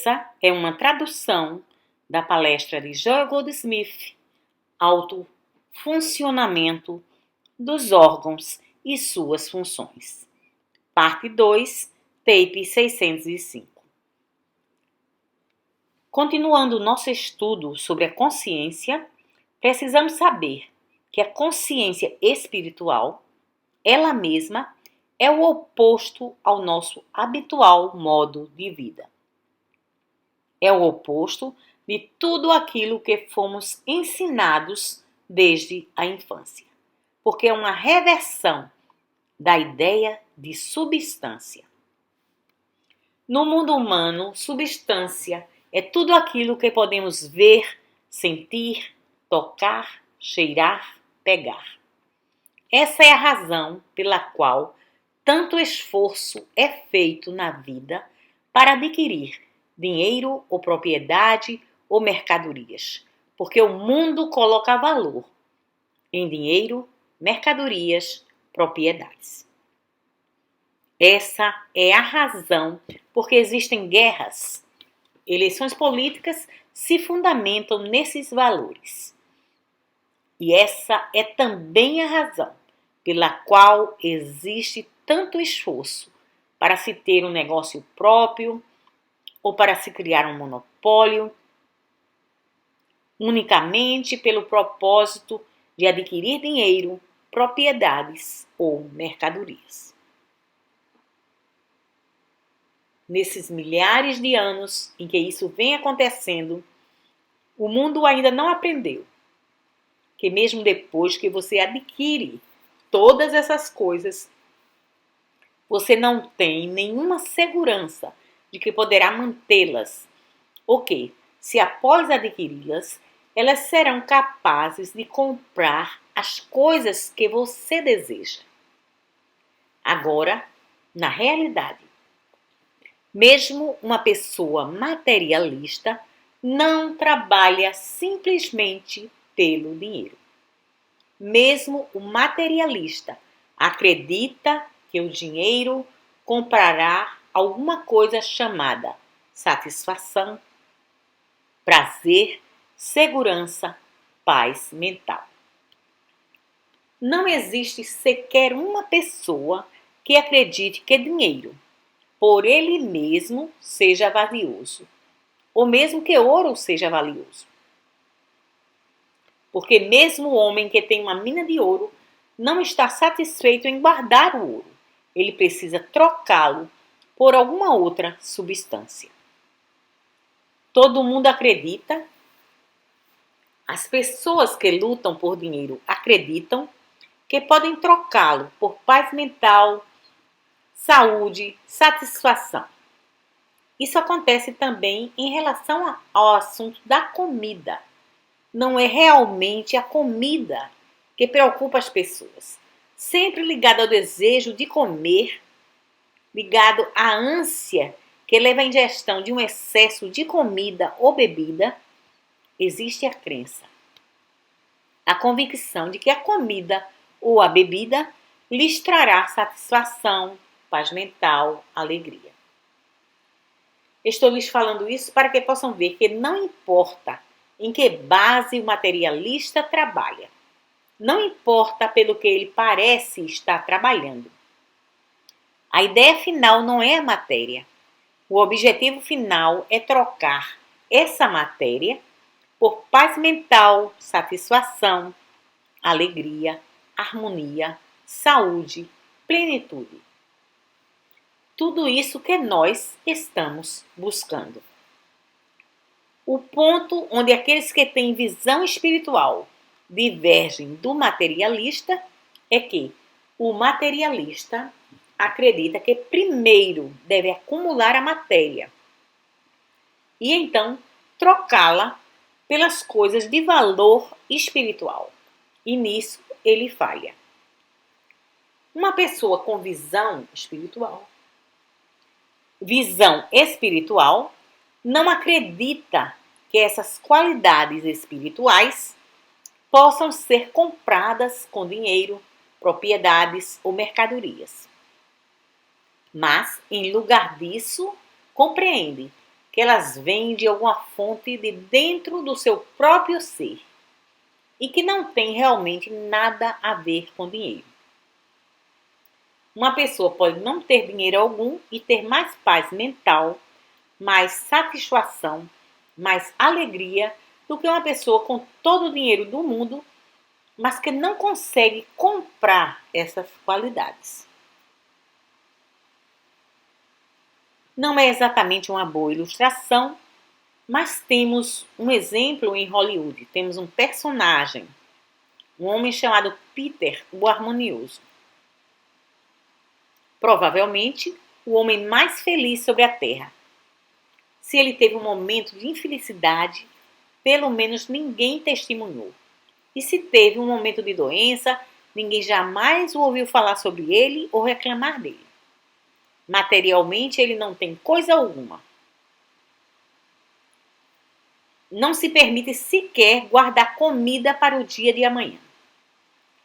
Essa é uma tradução da palestra de Joel Goldsmith, Autofuncionamento dos órgãos e suas funções. Parte 2, tape 605. Continuando nosso estudo sobre a consciência, precisamos saber que a consciência espiritual, ela mesma, é o oposto ao nosso habitual modo de vida. É o oposto de tudo aquilo que fomos ensinados desde a infância, porque é uma reversão da ideia de substância. No mundo humano, substância é tudo aquilo que podemos ver, sentir, tocar, cheirar, pegar. Essa é a razão pela qual tanto esforço é feito na vida para adquirir dinheiro ou propriedade ou mercadorias, porque o mundo coloca valor em dinheiro, mercadorias, propriedades. Essa é a razão porque existem guerras. Eleições políticas se fundamentam nesses valores. E essa é também a razão pela qual existe tanto esforço para se ter um negócio próprio ou para se criar um monopólio, unicamente pelo propósito de adquirir dinheiro, propriedades ou mercadorias. Nesses milhares de anos em que isso vem acontecendo, o mundo ainda não aprendeu que mesmo depois que você adquire todas essas coisas, você não tem nenhuma segurança de que poderá mantê-las, ou que, se após adquiri-las, elas serão capazes de comprar as coisas que você deseja. Agora, na realidade, mesmo uma pessoa materialista não trabalha simplesmente pelo dinheiro. Mesmo o materialista acredita que o dinheiro comprará alguma coisa chamada satisfação, prazer, segurança, paz mental. Não existe sequer uma pessoa que acredite que dinheiro, por ele mesmo, seja valioso, ou mesmo que ouro seja valioso. Porque mesmo o homem que tem uma mina de ouro não está satisfeito em guardar o ouro. Ele precisa trocá-lo por alguma outra substância. Todo mundo acredita. As pessoas que lutam por dinheiro acreditam que podem trocá-lo por paz mental, saúde, satisfação. Isso acontece também em relação ao assunto da comida. Não é realmente a comida que preocupa as pessoas. Sempre ligado ao desejo de comer, ligado à ânsia que leva à ingestão de um excesso de comida ou bebida, existe a crença, a convicção de que a comida ou a bebida lhes trará satisfação, paz mental, alegria. Estou lhes falando isso para que possam ver que não importa em que base o materialista trabalha. Não importa pelo que ele parece estar trabalhando. A ideia final não é a matéria. O objetivo final é trocar essa matéria por paz mental, satisfação, alegria, harmonia, saúde, plenitude. Tudo isso que nós estamos buscando. O ponto onde aqueles que têm visão espiritual divergem do materialista é que o materialista acredita que primeiro deve acumular a matéria e então trocá-la pelas coisas de valor espiritual. E nisso ele falha. Uma pessoa com visão espiritual não acredita que essas qualidades espirituais possam ser compradas com dinheiro, propriedades ou mercadorias. Mas, em lugar disso, compreende que elas vêm de alguma fonte de dentro do seu próprio ser e que não tem realmente nada a ver com dinheiro. Uma pessoa pode não ter dinheiro algum e ter mais paz mental, mais satisfação, mais alegria do que uma pessoa com todo o dinheiro do mundo, mas que não consegue comprar essas qualidades. Não é exatamente uma boa ilustração, mas temos um exemplo em Hollywood. Temos um personagem, um homem chamado Peter, o Harmonioso. Provavelmente, o homem mais feliz sobre a Terra. Se ele teve um momento de infelicidade, pelo menos ninguém testemunhou. E se teve um momento de doença, ninguém jamais ouviu falar sobre ele ou reclamar dele. Materialmente, ele não tem coisa alguma. Não se permite sequer guardar comida para o dia de amanhã.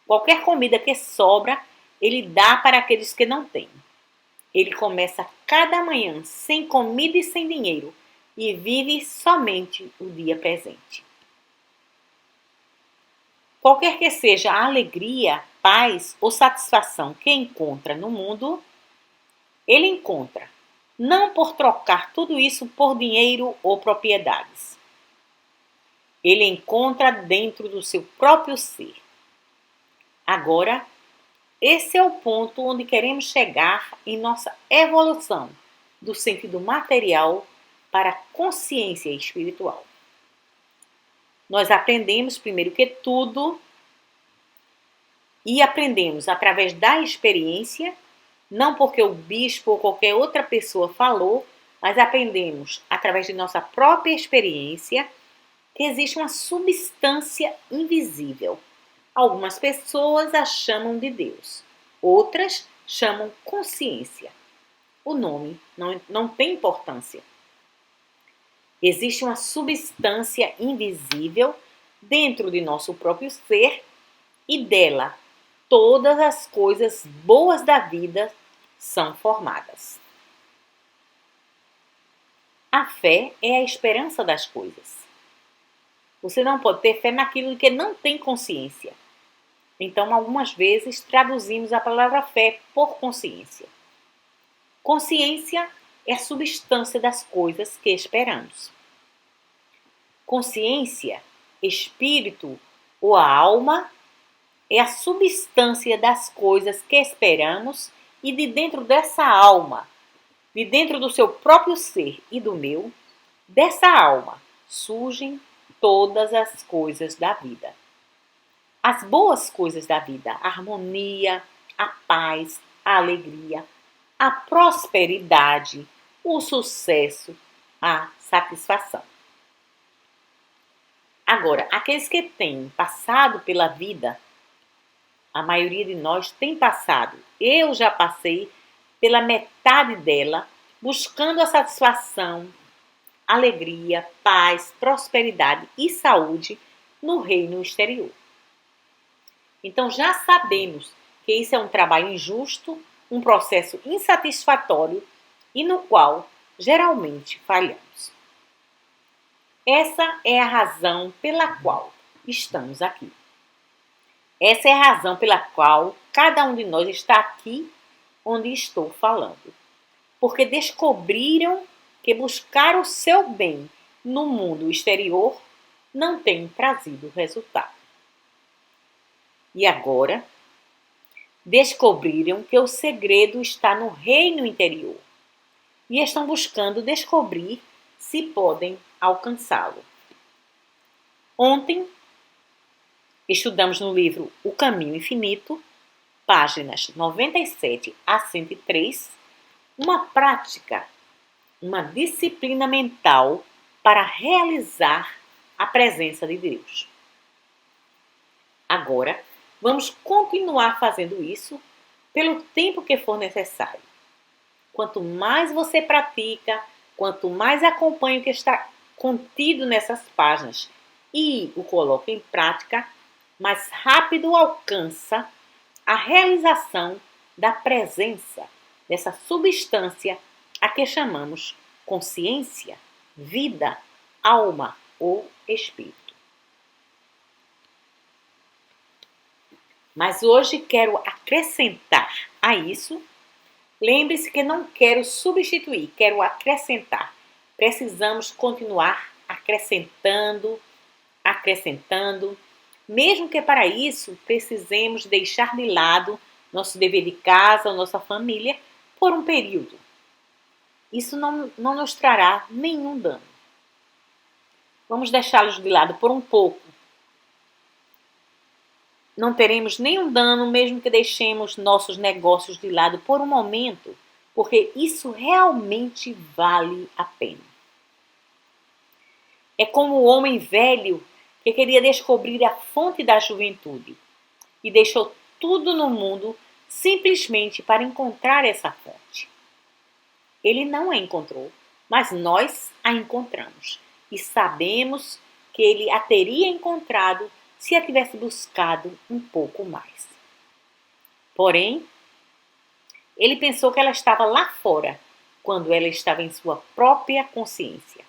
Qualquer comida que sobra, ele dá para aqueles que não têm. Ele começa cada manhã sem comida e sem dinheiro e vive somente o dia presente. Qualquer que seja a alegria, paz ou satisfação que encontra no mundo, ele encontra, não por trocar tudo isso por dinheiro ou propriedades. Ele encontra dentro do seu próprio ser. Agora, esse é o ponto onde queremos chegar em nossa evolução do sentido material para a consciência espiritual. Nós aprendemos primeiro que tudo e aprendemos através da experiência, não porque o bispo ou qualquer outra pessoa falou, mas aprendemos através de nossa própria experiência que existe uma substância invisível. Algumas pessoas a chamam de Deus, outras chamam consciência. O nome não tem importância. Existe uma substância invisível dentro de nosso próprio ser e dela todas as coisas boas da vida são formadas. A fé é a esperança das coisas. Você não pode ter fé naquilo que não tem consciência. Então, algumas vezes, traduzimos a palavra fé por consciência. Consciência é a substância das coisas que esperamos. Consciência, espírito ou a alma é a substância das coisas que esperamos e de dentro dessa alma, de dentro do seu próprio ser e do meu, dessa alma surgem todas as coisas da vida. As boas coisas da vida, a harmonia, a paz, a alegria, a prosperidade, o sucesso, a satisfação. Agora, aqueles que têm passado pela vida, a maioria de nós tem passado, eu já passei pela metade dela, buscando a satisfação, alegria, paz, prosperidade e saúde no reino exterior. Então já sabemos que isso é um trabalho injusto, um processo insatisfatório e no qual geralmente falhamos. Essa é a razão pela qual estamos aqui. Essa é a razão pela qual cada um de nós está aqui onde estou falando. Porque descobriram que buscar o seu bem no mundo exterior não tem trazido resultado. E agora, descobriram que o segredo está no reino interior e estão buscando descobrir se podem alcançá-lo. Ontem, estudamos no livro O Caminho Infinito, páginas 97 a 103, uma prática, uma disciplina mental para realizar a presença de Deus. Agora, vamos continuar fazendo isso pelo tempo que for necessário. Quanto mais você pratica, quanto mais acompanha o que está contido nessas páginas e o coloca em prática, mais rápido alcança a realização da presença dessa substância a que chamamos consciência vida, alma ou espírito. Mas hoje quero acrescentar a isso. Lembre-se que não quero substituir, quero acrescentar. Precisamos continuar acrescentando, mesmo que para isso precisemos deixar de lado nosso dever de casa ou nossa família por um período. Isso não nos trará nenhum dano. Vamos deixá-los de lado por um pouco. Não teremos nenhum dano mesmo que deixemos nossos negócios de lado por um momento, porque isso realmente vale a pena. É como o homem velho que queria descobrir a fonte da juventude e deixou tudo no mundo simplesmente para encontrar essa fonte. Ele não a encontrou, mas nós a encontramos e sabemos que ele a teria encontrado se a tivesse buscado um pouco mais. Porém, ele pensou que ela estava lá fora, quando ela estava em sua própria consciência.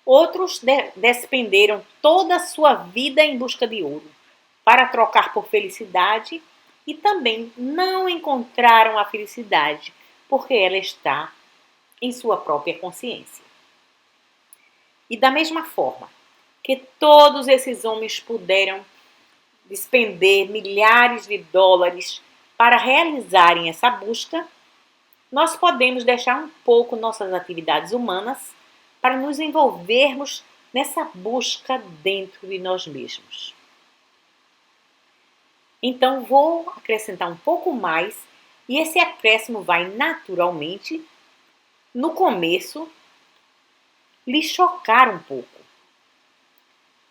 Outros despenderam toda a sua vida em busca de ouro, para trocar por felicidade, e também não encontraram a felicidade, porque ela está em sua própria consciência. E da mesma forma que todos esses homens puderam despender milhares de dólares para realizarem essa busca, nós podemos deixar um pouco nossas atividades humanas para nos envolvermos nessa busca dentro de nós mesmos. Então, vou acrescentar um pouco mais, e esse acréscimo vai naturalmente, no começo, lhe chocar um pouco.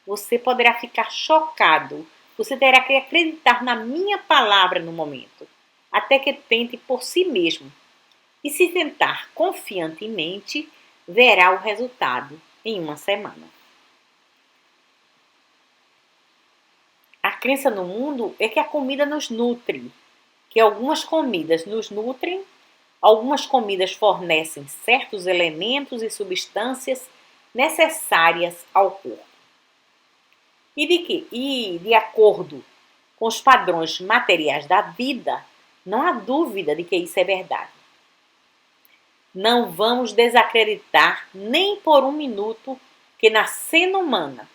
Você poderá ficar chocado, você terá que acreditar na minha palavra no momento, até que tente por si mesmo. E se tentar confiantemente, verá o resultado em uma semana. A crença no mundo é que a comida nos nutre, que algumas comidas nos nutrem, algumas comidas fornecem certos elementos e substâncias necessárias ao corpo. E de acordo com os padrões materiais da vida, não há dúvida de que isso é verdade. Não vamos desacreditar nem por um minuto que na cena humana,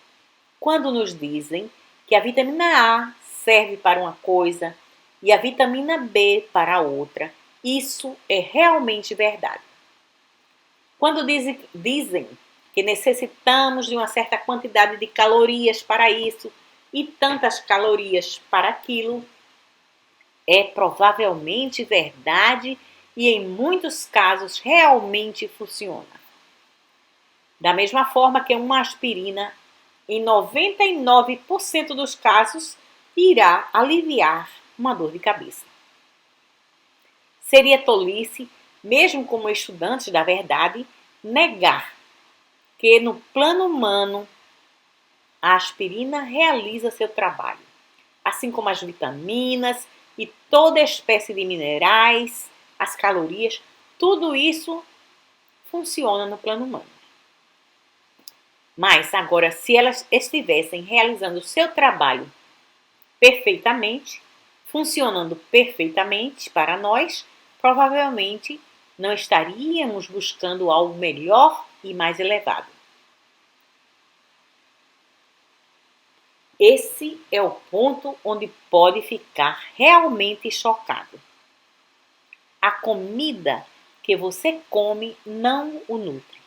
quando nos dizem que a vitamina A serve para uma coisa e a vitamina B para outra, isso é realmente verdade. Quando dizem que necessitamos de uma certa quantidade de calorias para isso e tantas calorias para aquilo, é provavelmente verdade e em muitos casos realmente funciona. Da mesma forma que uma aspirina, em 99% dos casos, irá aliviar uma dor de cabeça. Seria tolice, mesmo como estudantes da verdade, negar que no plano humano a aspirina realiza seu trabalho, assim como as vitaminas e toda espécie de minerais, as calorias, tudo isso funciona no plano humano. Mas agora, se elas estivessem realizando o seu trabalho perfeitamente, funcionando perfeitamente para nós, provavelmente não estaríamos buscando algo melhor e mais elevado. Esse é o ponto onde pode ficar realmente chocado. A comida que você come não o nutre.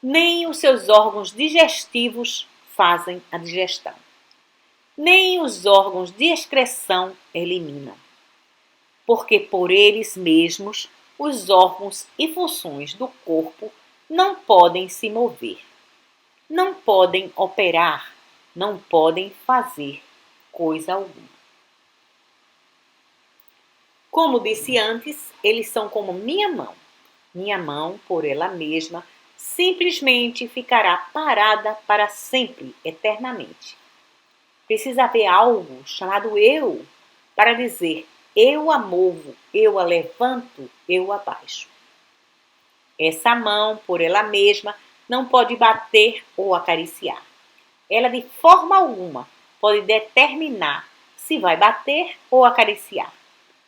Nem os seus órgãos digestivos fazem a digestão. Nem os órgãos de excreção eliminam. Porque por eles mesmos, os órgãos e funções do corpo não podem se mover, não podem operar, não podem fazer coisa alguma. Como disse antes, eles são como minha mão. Minha mão, por ela mesma, simplesmente ficará parada para sempre, eternamente. Precisa haver algo chamado eu para dizer: eu a movo, eu a levanto, eu a baixo. Essa mão, por ela mesma, não pode bater ou acariciar. Ela, de forma alguma, pode determinar se vai bater ou acariciar,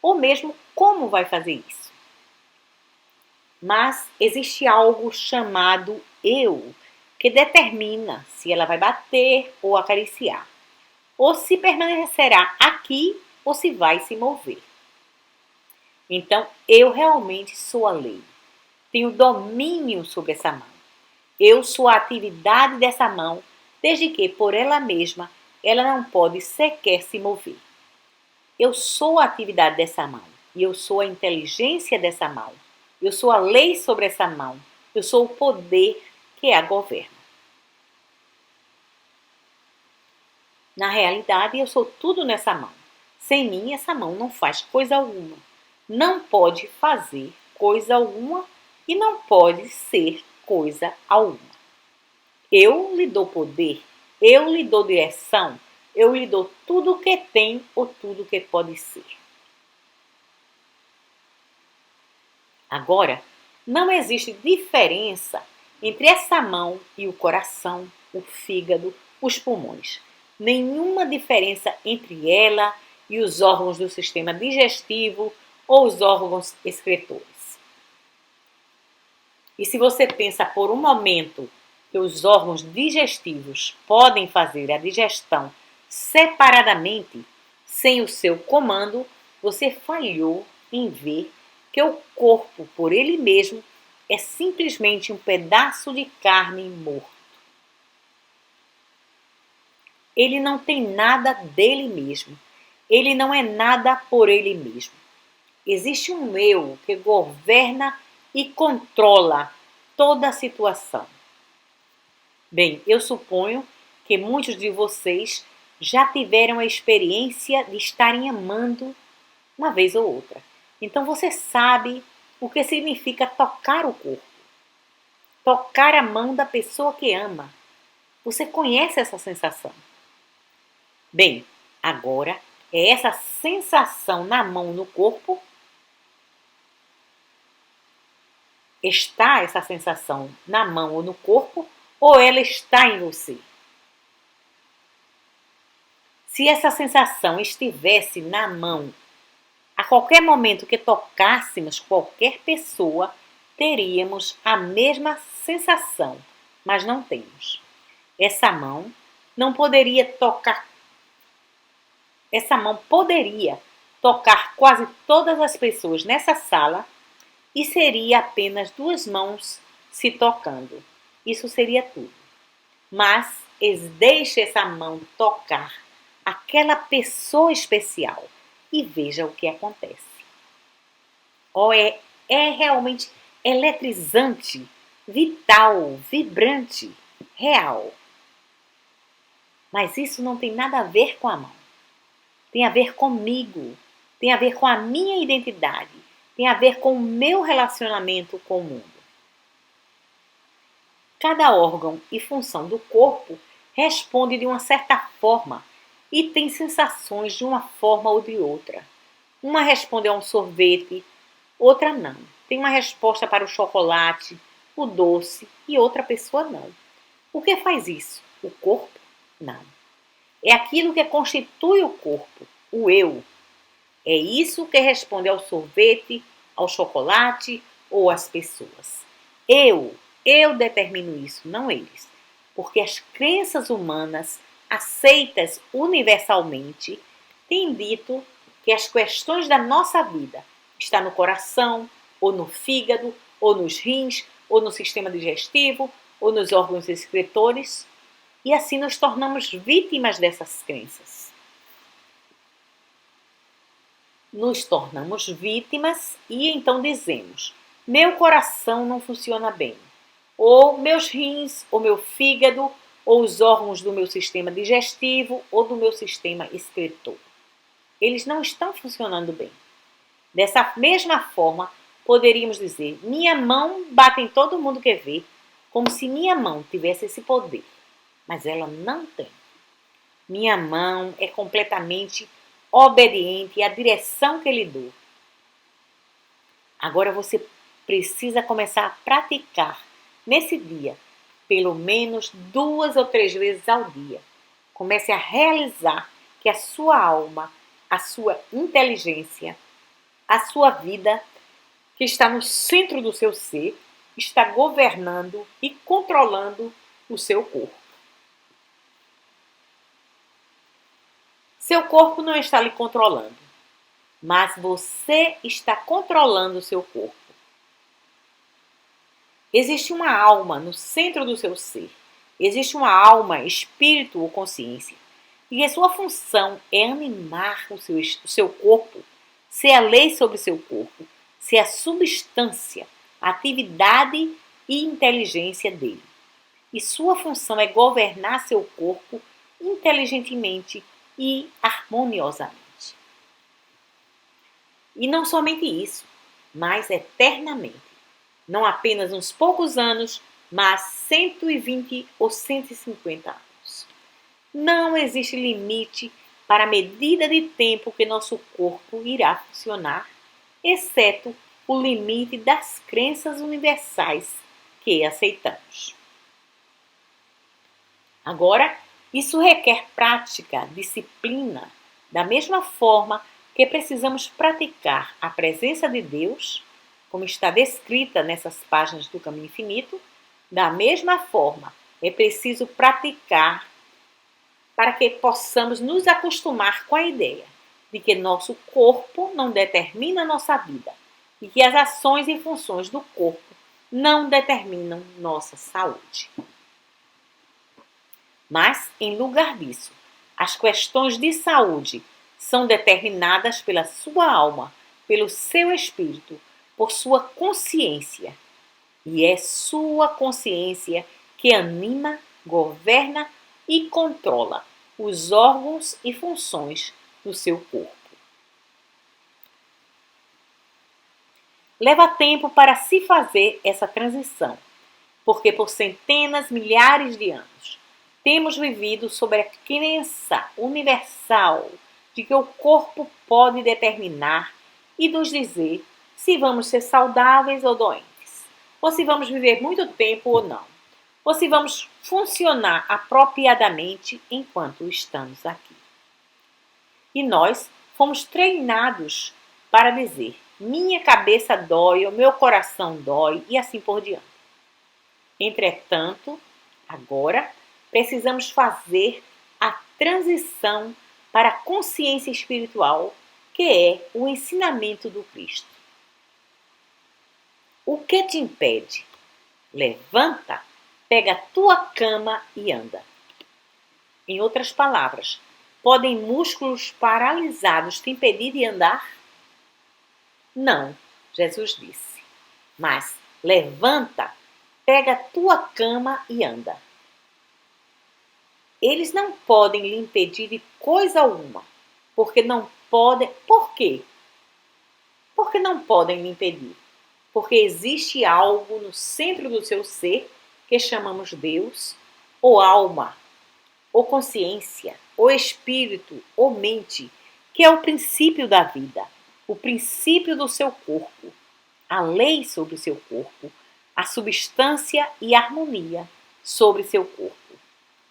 ou mesmo como vai fazer isso. Mas existe algo chamado eu, que determina se ela vai bater ou acariciar, ou se permanecerá aqui ou se vai se mover. Então, eu realmente sou a lei. Tenho domínio sobre essa mão. Eu sou a atividade dessa mão, desde que, por ela mesma, ela não pode sequer se mover. Eu sou a atividade dessa mão, e eu sou a inteligência dessa mão. Eu sou a lei sobre essa mão. Eu sou o poder que a governa. Na realidade, eu sou tudo nessa mão. Sem mim, essa mão não faz coisa alguma. Não pode fazer coisa alguma e não pode ser coisa alguma. Eu lhe dou poder, eu lhe dou direção, eu lhe dou tudo o que tem ou tudo o que pode ser. Agora, não existe diferença entre essa mão e o coração, o fígado, os pulmões. Nenhuma diferença entre ela e os órgãos do sistema digestivo ou os órgãos excretores. E se você pensa por um momento que os órgãos digestivos podem fazer a digestão separadamente, sem o seu comando, você falhou em ver que o corpo, por ele mesmo, é simplesmente um pedaço de carne morto. Ele não tem nada dele mesmo. Ele não é nada por ele mesmo. Existe um eu que governa e controla toda a situação. Bem, eu suponho que muitos de vocês já tiveram a experiência de estarem amando uma vez ou outra. Então você sabe o que significa tocar o corpo. Tocar a mão da pessoa que ama. Você conhece essa sensação? Bem, agora é essa sensação na mão, no corpo. Está essa sensação na mão ou no corpo, ou ela está em você? Se essa sensação estivesse na mão, a qualquer momento que tocássemos qualquer pessoa, teríamos a mesma sensação, mas não temos. Essa mão não poderia tocar. Essa mão poderia tocar quase todas as pessoas nessa sala e seria apenas duas mãos se tocando. Isso seria tudo. Mas deixe essa mão tocar aquela pessoa especial e veja o que acontece. É realmente eletrizante, vital, vibrante, real. Mas isso não tem nada a ver com a mão. Tem a ver comigo, tem a ver com a minha identidade, tem a ver com o meu relacionamento com o mundo. Cada órgão e função do corpo responde de uma certa forma e tem sensações de uma forma ou de outra. Uma responde a um sorvete, outra não. Tem uma resposta para o chocolate, o doce e outra pessoa não. O que faz isso? O corpo? Não. É aquilo que constitui o corpo, o eu. É isso que responde ao sorvete, ao chocolate ou às pessoas. Eu determino isso, não eles. Porque as crenças humanas, aceitas universalmente, têm dito que as questões da nossa vida estão no coração, ou no fígado, ou nos rins, ou no sistema digestivo, ou nos órgãos excretores, e assim nos tornamos vítimas dessas crenças. Nos tornamos vítimas e então dizemos: meu coração não funciona bem, ou meus rins, ou meu fígado, ou os órgãos do meu sistema digestivo, ou do meu sistema excretor. Eles não estão funcionando bem. Dessa mesma forma, poderíamos dizer: minha mão bate em todo mundo que vê, como se minha mão tivesse esse poder. Mas ela não tem. Minha mão é completamente obediente à direção que lhe dou. Agora você precisa começar a praticar nesse dia, pelo menos 2 ou 3 vezes ao dia. Comece a realizar que a sua alma, a sua inteligência, a sua vida, que está no centro do seu ser, está governando e controlando o seu corpo. Seu corpo não está lhe controlando, mas você está controlando o seu corpo. Existe uma alma no centro do seu ser. Existe uma alma, espírito ou consciência. E a sua função é animar o seu corpo, ser a lei sobre o seu corpo, ser a substância, a atividade e inteligência dele. E sua função é governar seu corpo inteligentemente e harmoniosamente. E não somente isso, mas eternamente. Não apenas uns poucos anos, mas 120 ou 150 anos. Não existe limite para a medida de tempo que nosso corpo irá funcionar, exceto o limite das crenças universais que aceitamos. Agora, isso requer prática, disciplina, da mesma forma que precisamos praticar a presença de Deus, como está descrita nessas páginas do Caminho Infinito, da mesma forma é preciso praticar para que possamos nos acostumar com a ideia de que nosso corpo não determina a nossa vida e que as ações e funções do corpo não determinam nossa saúde. Mas, em lugar disso, as questões de saúde são determinadas pela sua alma, pelo seu espírito, por sua consciência. E é sua consciência que anima, governa e controla os órgãos e funções do seu corpo. Leva tempo para se fazer essa transição, porque por centenas, milhares de anos, temos vivido sob a crença universal de que o corpo pode determinar e nos dizer se vamos ser saudáveis ou doentes, ou se vamos viver muito tempo ou não, ou se vamos funcionar apropriadamente enquanto estamos aqui. E nós fomos treinados para dizer: minha cabeça dói, o meu coração dói e assim por diante. Entretanto, agora precisamos fazer a transição para a consciência espiritual, que é o ensinamento do Cristo. O que te impede? Levanta, pega a tua cama e anda. Em outras palavras, podem músculos paralisados te impedir de andar? Não, Jesus disse. Mas levanta, pega a tua cama e anda. Eles não podem lhe impedir de coisa alguma, porque não podem. Por quê? Porque não podem lhe impedir. Porque existe algo no centro do seu ser que chamamos Deus, ou alma, ou consciência, ou espírito, ou mente, que é o princípio da vida, o princípio do seu corpo, a lei sobre o seu corpo, a substância e a harmonia sobre seu corpo,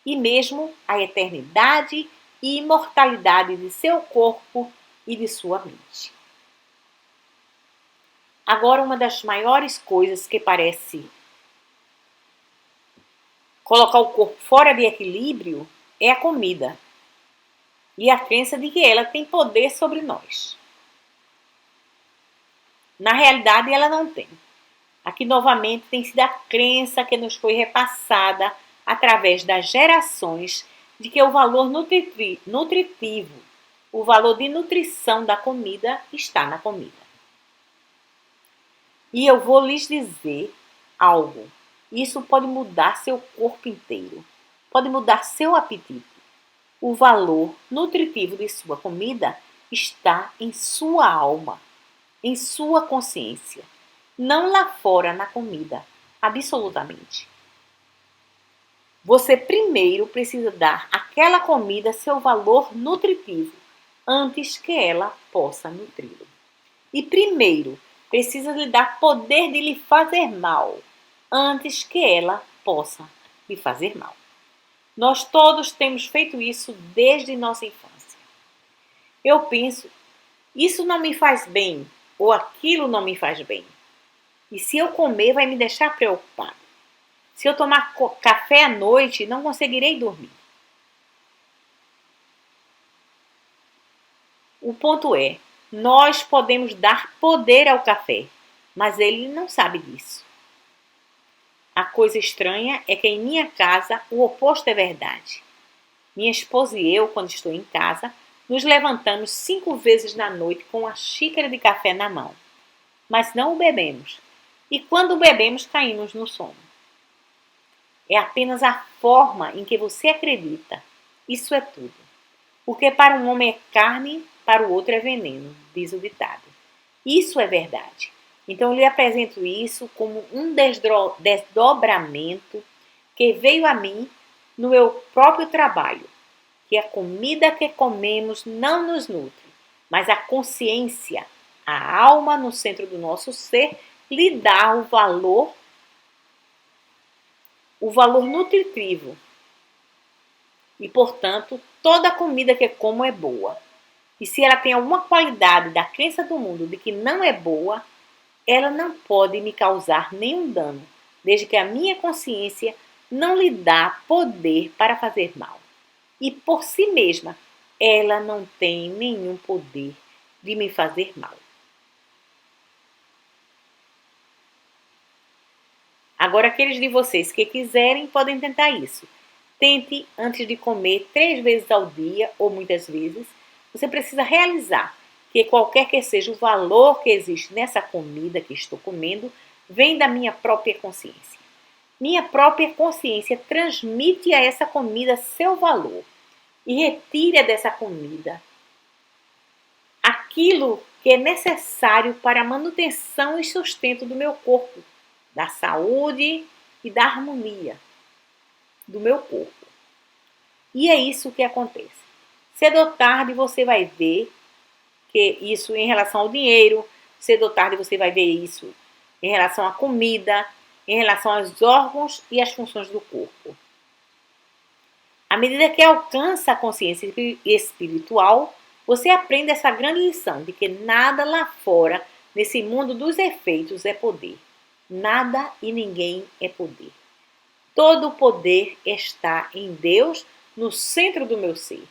e mesmo a eternidade e imortalidade de seu corpo e de sua mente. Agora, uma das maiores coisas que parece colocar o corpo fora de equilíbrio é a comida e a crença de que ela tem poder sobre nós. Na realidade, ela não tem. Aqui, novamente, tem sido a crença que nos foi repassada através das gerações de que o valor nutritivo, o valor de nutrição da comida está na comida. E eu vou lhes dizer algo. Isso pode mudar seu corpo inteiro. Pode mudar seu apetite. O valor nutritivo de sua comida está em sua alma, em sua consciência. Não lá fora na comida, absolutamente. Você primeiro precisa dar àquela comida seu valor nutritivo, antes que ela possa nutri-lo. E primeiro precisa lhe dar poder de lhe fazer mal, antes que ela possa lhe fazer mal. Nós todos temos feito isso desde nossa infância. Eu penso, isso não me faz bem, ou aquilo não me faz bem. E se eu comer, vai me deixar preocupado. Se eu tomar café à noite, não conseguirei dormir. O ponto é, nós podemos dar poder ao café, mas ele não sabe disso. A coisa estranha é que em minha casa o oposto é verdade. Minha esposa e eu, quando estou em casa, nos levantamos 5 vezes na noite com a xícara de café na mão. Mas não o bebemos. E quando bebemos, caímos no sono. É apenas a forma em que você acredita. Isso é tudo. Porque para um homem é carne, para o outro é veneno, diz o ditado. Isso é verdade. Então eu lhe apresento isso como um desdobramento que veio a mim no meu próprio trabalho. Que a comida que comemos não nos nutre, mas a consciência, a alma no centro do nosso ser, lhe dá o valor nutritivo. E, portanto, toda comida que como é boa. E se ela tem alguma qualidade da crença do mundo de que não é boa, ela não pode me causar nenhum dano, desde que a minha consciência não lhe dá poder para fazer mal. E por si mesma, ela não tem nenhum poder de me fazer mal. Agora, aqueles de vocês que quiserem podem tentar isso. Tente antes de comer 3 vezes ao dia ou muitas vezes. Você precisa realizar que qualquer que seja o valor que existe nessa comida que estou comendo, vem da minha própria consciência. Minha própria consciência transmite a essa comida seu valor e retira dessa comida aquilo que é necessário para a manutenção e sustento do meu corpo, da saúde e da harmonia do meu corpo. E é isso que acontece. Cedo ou tarde você vai ver que isso em relação ao dinheiro, cedo ou tarde você vai ver isso em relação à comida, em relação aos órgãos e às funções do corpo. À medida que alcança a consciência espiritual, você aprende essa grande lição de que nada lá fora, nesse mundo dos efeitos, é poder. Nada e ninguém é poder. Todo o poder está em Deus, no centro do meu ser.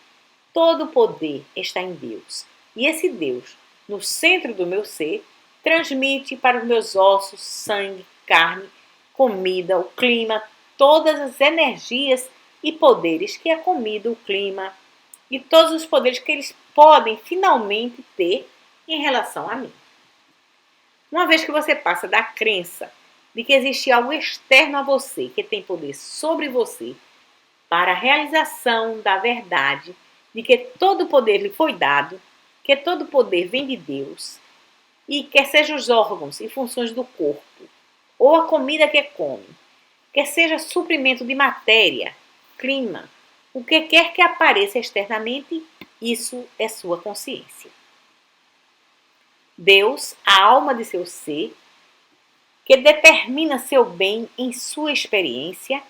Todo o poder está em Deus. E esse Deus, no centro do meu ser, transmite para os meus ossos, sangue, carne, comida, o clima, todas as energias e poderes que a comida, o clima e todos os poderes que eles podem finalmente ter em relação a mim. Uma vez que você passa da crença de que existe algo externo a você que tem poder sobre você para a realização da verdade de que todo o poder lhe foi dado, que todo o poder vem de Deus, e quer sejam os órgãos e funções do corpo, ou a comida que come, quer seja suprimento de matéria, clima, o que quer que apareça externamente, isso é sua consciência. Deus, a alma de seu ser, que determina seu bem em sua experiência,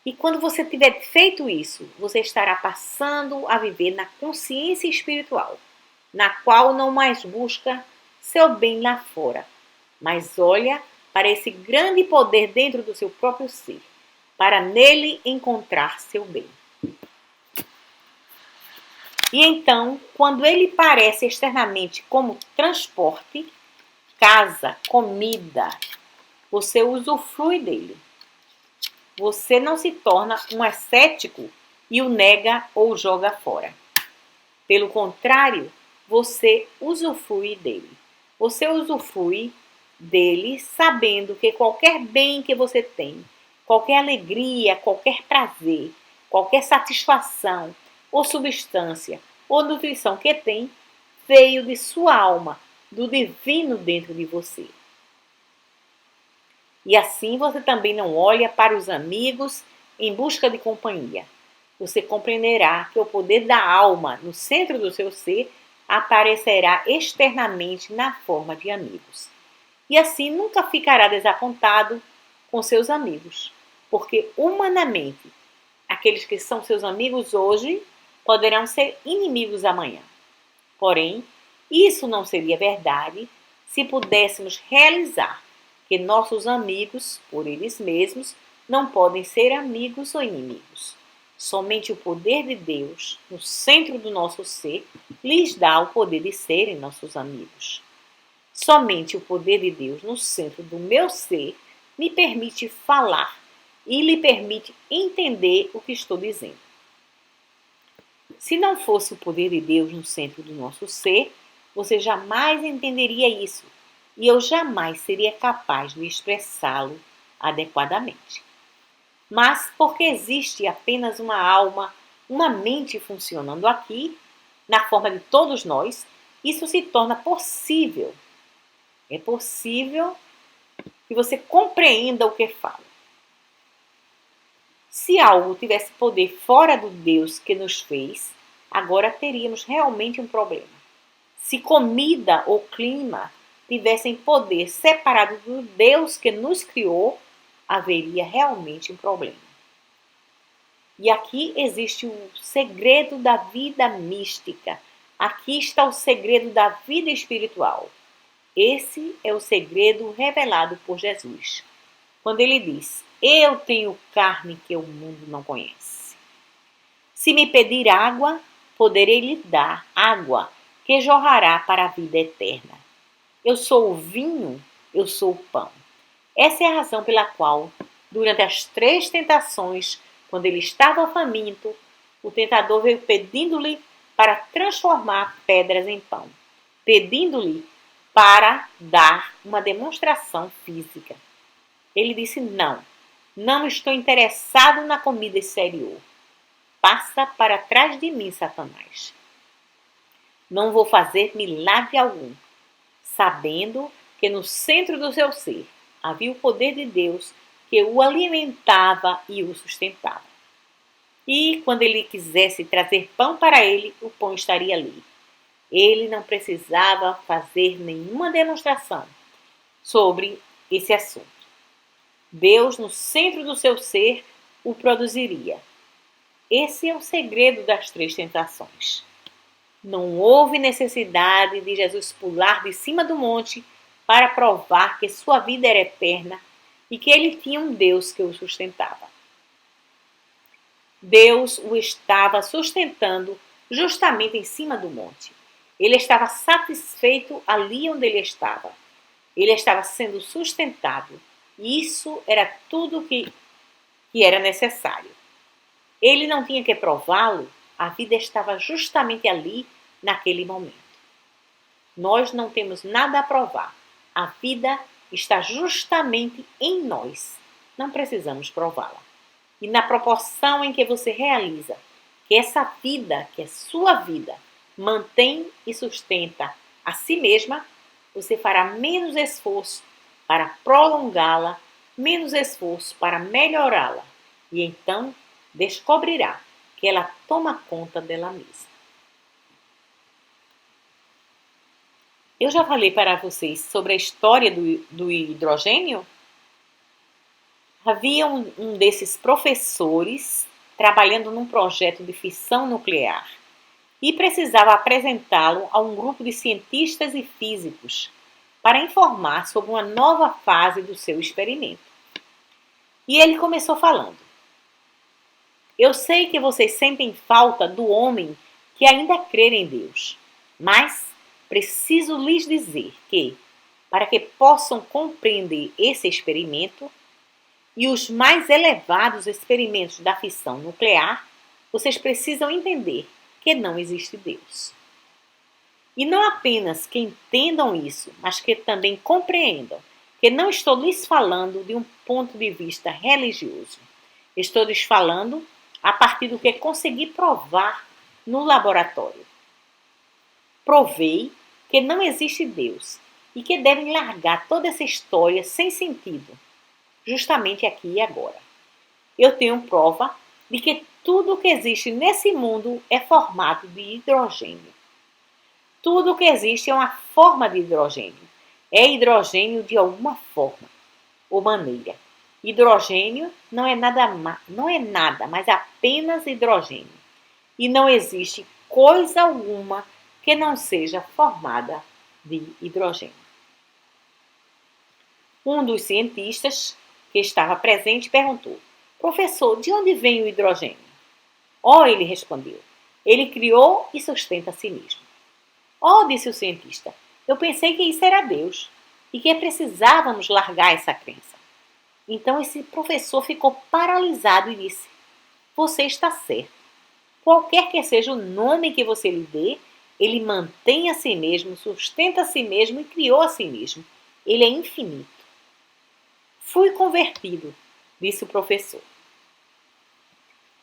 e quando você tiver feito isso, você estará passando a viver na consciência espiritual, na qual não mais busca seu bem lá fora, mas olha para esse grande poder dentro do seu próprio ser, para nele encontrar seu bem. E então, quando ele parece externamente como transporte, casa, comida, você usufrui dele. Você não se torna um ascético e o nega ou joga fora. Pelo contrário, você usufrui dele. Você usufrui dele sabendo que qualquer bem que você tem, qualquer alegria, qualquer prazer, qualquer satisfação ou substância ou nutrição que tem, veio de sua alma, do divino dentro de você. E assim você também não olha para os amigos em busca de companhia. Você compreenderá que o poder da alma no centro do seu ser aparecerá externamente na forma de amigos. e assim nunca ficará desapontado com seus amigos, porque humanamente aqueles que são seus amigos hoje poderão ser inimigos amanhã. Porém, isso não seria verdade se pudéssemos realizar que nossos amigos, por eles mesmos, não podem ser amigos ou inimigos. Somente o poder de Deus, no centro do nosso ser, lhes dá o poder de serem nossos amigos. Somente o poder de Deus, no centro do meu ser, me permite falar e lhe permite entender o que estou dizendo. Se não fosse o poder de Deus no centro do nosso ser, você jamais entenderia isso e eu jamais seria capaz de expressá-lo adequadamente. Mas porque existe apenas uma alma, uma mente funcionando aqui, na forma de todos nós, isso se torna possível. É possível que você compreenda o que fala. Se algo tivesse poder fora do Deus que nos fez, agora teríamos realmente um problema. Se comida ou clima tivessem poder separado do Deus que nos criou, haveria realmente um problema. E aqui existe o segredo da vida mística. Aqui está o segredo da vida espiritual. Esse é o segredo revelado por Jesus, quando ele diz: eu tenho carne que o mundo não conhece. Se me pedir água, poderei lhe dar água que jorrará para a vida eterna. Eu sou o vinho, eu sou o pão. Essa é a razão pela qual, durante as 3 tentações, quando ele estava faminto, o tentador veio pedindo-lhe para transformar pedras em pão, pedindo-lhe para dar uma demonstração física. Ele disse: não estou interessado na comida exterior. Passa para trás de mim, Satanás. Não vou fazer milagre algum, sabendo que no centro do seu ser havia o poder de Deus que o alimentava e o sustentava. E quando ele quisesse trazer pão para ele, o pão estaria ali. Ele não precisava fazer nenhuma demonstração sobre esse assunto. Deus, no centro do seu ser, o produziria. Esse é o segredo das 3 tentações. Não houve necessidade de Jesus pular de cima do monte para provar que sua vida era eterna e que ele tinha um Deus que o sustentava. Deus o estava sustentando justamente em cima do monte. Ele estava satisfeito ali onde ele estava. Ele estava sendo sustentado. Isso era tudo que era necessário. Ele não tinha que prová-lo, a vida estava justamente ali, naquele momento. Nós não temos nada a provar. A vida está justamente em nós. Não precisamos prová-la. E na proporção em que você realiza que essa vida, que é sua vida, mantém e sustenta a si mesma, você fará menos esforço para prolongá-la, menos esforço para melhorá-la. E então descobrirá que ela toma conta dela mesma. Eu já falei para vocês sobre a história do hidrogênio? Havia um desses professores trabalhando num projeto de fissão nuclear e precisava apresentá-lo a um grupo de cientistas e físicos para informar sobre uma nova fase do seu experimento. E ele começou falando: eu sei que vocês sentem falta do homem que ainda crê em Deus, mas preciso lhes dizer que, para que possam compreender esse experimento e os mais elevados experimentos da fissão nuclear, vocês precisam entender que não existe Deus. E não apenas que entendam isso, mas que também compreendam que não estou lhes falando de um ponto de vista religioso. Estou lhes falando a partir do que consegui provar no laboratório. Provei que não existe Deus e que devem largar toda essa história sem sentido, justamente aqui e agora. Eu tenho prova de que tudo o que existe nesse mundo é formado de hidrogênio. Tudo o que existe é uma forma de hidrogênio. É hidrogênio de alguma forma ou maneira. Hidrogênio não é nada, mas apenas hidrogênio. E não existe coisa alguma que não seja formada de hidrogênio. Um dos cientistas que estava presente perguntou: Professor, de onde vem o hidrogênio? Oh, ele respondeu, ele criou e sustenta a si mesmo. Oh, disse o cientista, eu pensei que isso era Deus e que precisávamos largar essa crença. Então esse professor ficou paralisado e disse: Você está certo. Qualquer que seja o nome que você lhe dê, ele mantém a si mesmo, sustenta a si mesmo e criou a si mesmo. Ele é infinito. Fui convertido, disse o professor.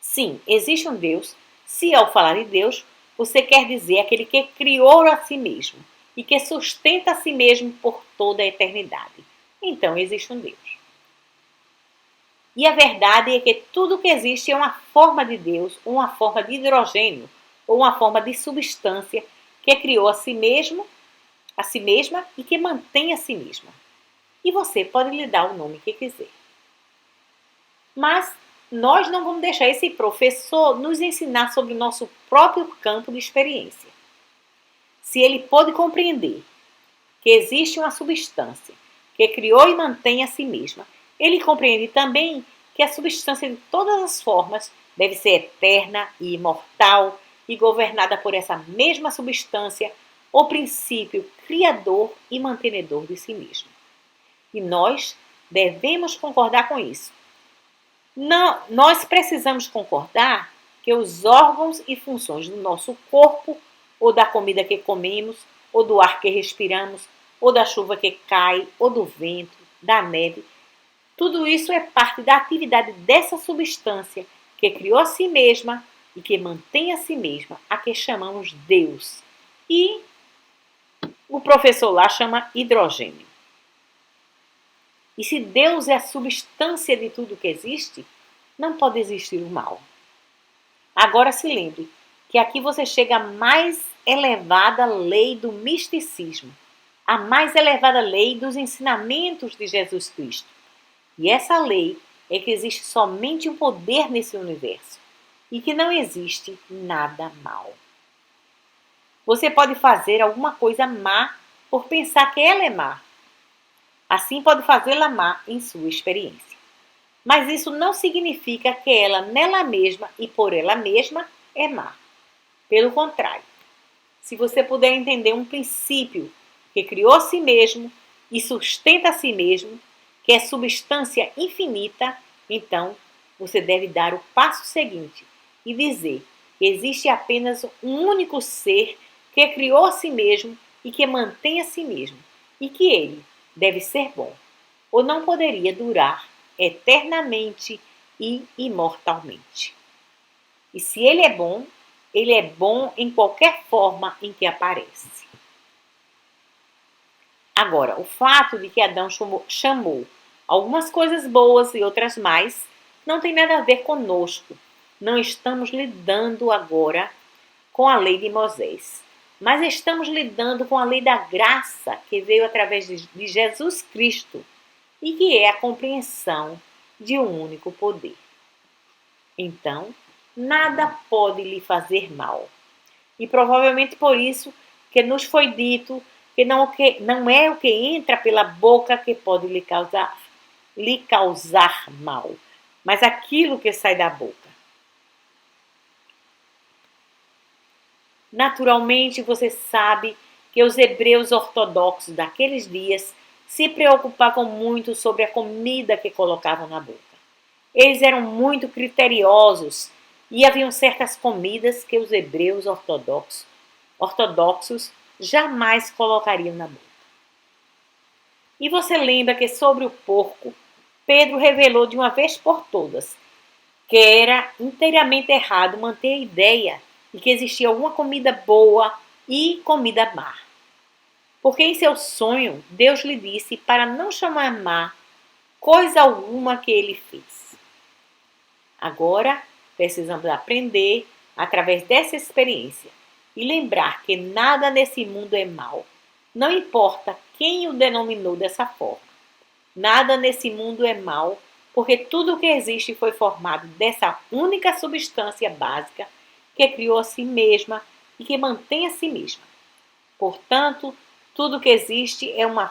Sim, existe um Deus, se ao falar de Deus, você quer dizer aquele que criou a si mesmo e que sustenta a si mesmo por toda a eternidade. Então existe um Deus. E a verdade é que tudo que existe é uma forma de Deus, uma forma de hidrogênio, ou uma forma de substância que criou a si mesma e que mantém a si mesma. E você pode lhe dar o nome que quiser. Mas nós não vamos deixar esse professor nos ensinar sobre o nosso próprio campo de experiência. Se ele pôde compreender que existe uma substância que criou e mantém a si mesma, ele compreende também que a substância de todas as formas deve ser eterna e imortal e governada por essa mesma substância, o princípio criador e mantenedor de si mesmo. E nós devemos concordar com isso. Não, nós precisamos concordar que os órgãos e funções do nosso corpo, ou da comida que comemos, ou do ar que respiramos, ou da chuva que cai, ou do vento, da neve, tudo isso é parte da atividade dessa substância que criou a si mesma e que mantém a si mesma, a que chamamos Deus. E o professor lá chama hidrogênio. E se Deus é a substância de tudo que existe, não pode existir o mal. Agora se lembre que aqui você chega à mais elevada lei do misticismo, a mais elevada lei dos ensinamentos de Jesus Cristo. E essa lei é que existe somente um poder nesse universo e que não existe nada mal. Você pode fazer alguma coisa má por pensar que ela é má. Assim pode fazê-la má em sua experiência. Mas isso não significa que ela nela mesma e por ela mesma é má. Pelo contrário, se você puder entender um princípio que criou a si mesmo e sustenta a si mesmo, que é substância infinita, então você deve dar o passo seguinte e dizer que existe apenas um único ser que criou a si mesmo e que mantém a si mesmo, e que ele deve ser bom, ou não poderia durar eternamente e imortalmente. E se ele é bom em qualquer forma em que aparece. Agora, o fato de que Adão chamou algumas coisas boas e outras mais não tem nada a ver conosco. Não estamos lidando agora com a lei de Moisés, mas estamos lidando com a lei da graça que veio através de Jesus Cristo e que é a compreensão de um único poder. Então, nada pode lhe fazer mal. E provavelmente por isso que nos foi dito que não é o que entra pela boca que pode lhe causar mal, mas aquilo que sai da boca. Naturalmente, você sabe que os hebreus ortodoxos daqueles dias se preocupavam muito sobre a comida que colocavam na boca. Eles eram muito criteriosos e haviam certas comidas que os hebreus ortodoxos jamais colocariam na boca. E você lembra que sobre o porco, Pedro revelou de uma vez por todas que era inteiramente errado manter a ideia de que existia alguma comida boa e comida má. Porque em seu sonho, Deus lhe disse para não chamar má coisa alguma que ele fez. Agora, precisamos aprender através dessa experiência e lembrar que nada nesse mundo é mal Não importa quem o denominou dessa forma. Nada nesse mundo é mal, porque tudo o que existe foi formado dessa única substância básica que criou a si mesma e que mantém a si mesma. Portanto, tudo que existe é uma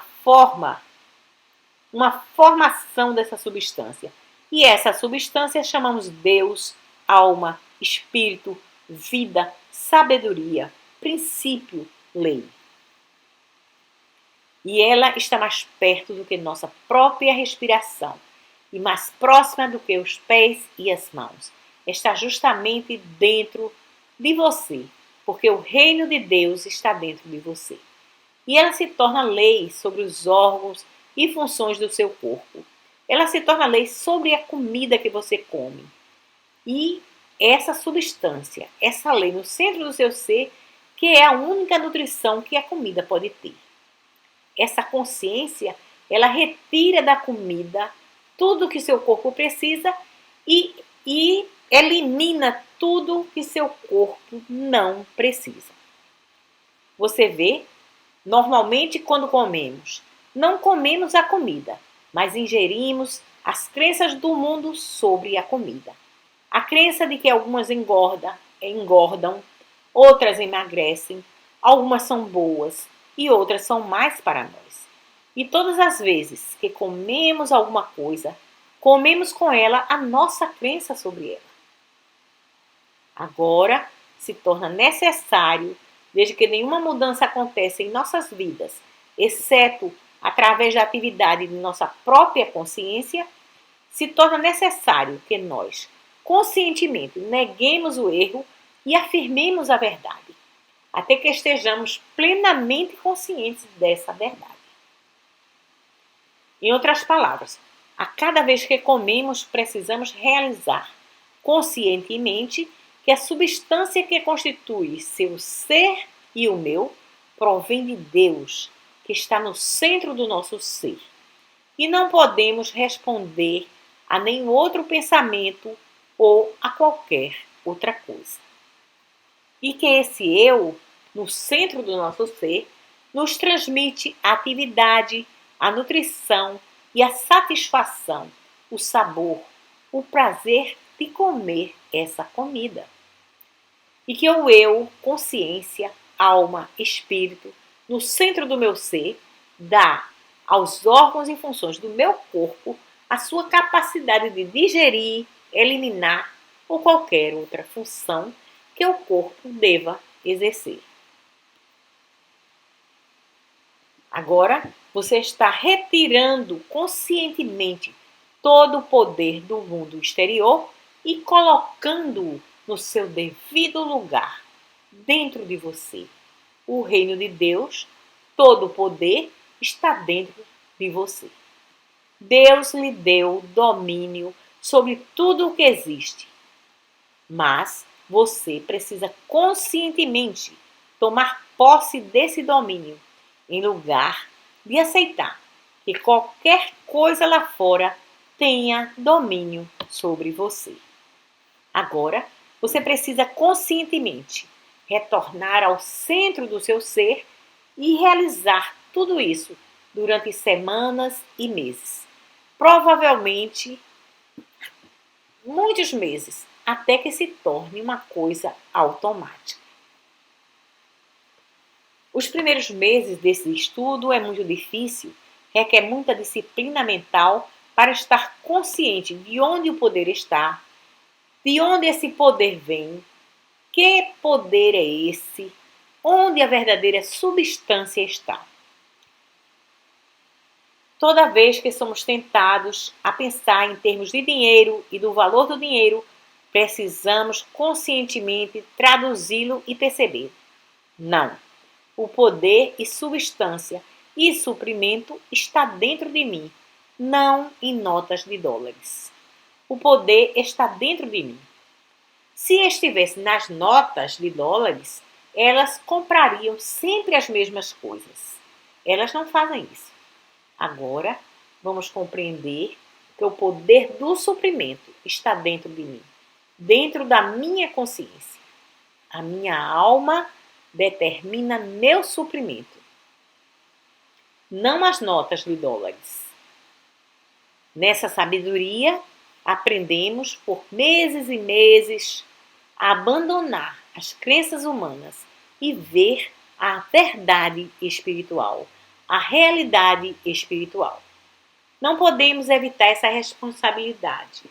formação dessa substância. E essa substância chamamos Deus, alma, espírito, vida, sabedoria, princípio, lei. E ela está mais perto do que nossa própria respiração e mais próxima do que os pés e as mãos. Está justamente dentro de você, porque o reino de Deus está dentro de você. E ela se torna lei sobre os órgãos e funções do seu corpo. Ela se torna lei sobre a comida que você come. E essa substância, essa lei no centro do seu ser, que é a única nutrição que a comida pode ter. Essa consciência, ela retira da comida tudo que seu corpo precisa e elimina tudo que seu corpo não precisa. Você vê, normalmente quando comemos, não comemos a comida, mas ingerimos as crenças do mundo sobre a comida. A crença de que algumas engordam, outras emagrecem, algumas são boas e outras são mais para nós. E todas as vezes que comemos alguma coisa, comemos com ela a nossa crença sobre ela. Agora se torna necessário, desde que nenhuma mudança aconteça em nossas vidas, exceto através da atividade de nossa própria consciência, se torna necessário que nós, conscientemente, neguemos o erro e afirmemos a verdade, até que estejamos plenamente conscientes dessa verdade. Em outras palavras, a cada vez que comemos, precisamos realizar conscientemente que a substância que constitui seu ser e o meu provém de Deus, que está no centro do nosso ser. E não podemos responder a nenhum outro pensamento ou a qualquer outra coisa. E que esse eu, no centro do nosso ser, nos transmite a atividade, a nutrição e a satisfação, o sabor, o prazer de comer essa comida. E que o eu, consciência, alma, espírito, no centro do meu ser, dá aos órgãos e funções do meu corpo a sua capacidade de digerir, eliminar ou qualquer outra função que o corpo deva exercer. Agora, você está retirando conscientemente todo o poder do mundo exterior e colocando-o no seu devido lugar, dentro de você. O reino de Deus, todo o poder, está dentro de você. Deus lhe deu domínio sobre tudo o que existe. Mas você precisa conscientemente tomar posse desse domínio, em lugar de aceitar que qualquer coisa lá fora tenha domínio sobre você. Agora, você precisa conscientemente retornar ao centro do seu ser e realizar tudo isso durante semanas e meses. Provavelmente, muitos meses, até que se torne uma coisa automática. Os primeiros meses desse estudo é muito difícil, requer muita disciplina mental para estar consciente de onde o poder está, de onde esse poder vem, que poder é esse, onde a verdadeira substância está. Toda vez que somos tentados a pensar em termos de dinheiro e do valor do dinheiro, precisamos conscientemente traduzi-lo e perceber. Não. O poder e substância e suprimento está dentro de mim, não em notas de dólares. O poder está dentro de mim. Se estivesse nas notas de dólares, elas comprariam sempre as mesmas coisas. Elas não fazem isso. Agora, vamos compreender que o poder do suprimento está dentro de mim, dentro da minha consciência. A minha alma determina meu suprimento. não as notas de dólares. Nessa sabedoria, aprendemos por meses e meses a abandonar as crenças humanas e ver a verdade espiritual, a realidade espiritual. Não podemos evitar essa responsabilidade,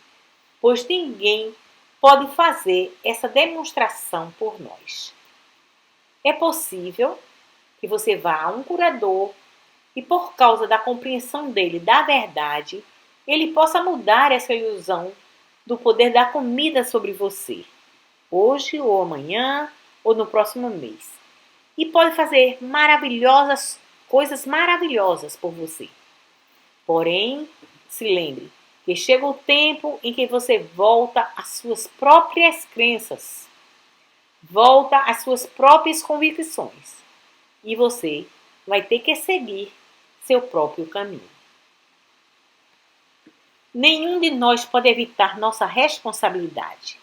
pois ninguém pode fazer essa demonstração por nós. É possível que você vá a um curador e, por causa da compreensão dele da verdade, ele possa mudar essa ilusão do poder da comida sobre você, hoje ou amanhã ou no próximo mês. E pode fazer coisas maravilhosas por você. Porém, se lembre que chega o tempo em que você volta às suas próprias crenças, volta às suas próprias convicções, e você vai ter que seguir seu próprio caminho. Nenhum de nós pode evitar nossa responsabilidade.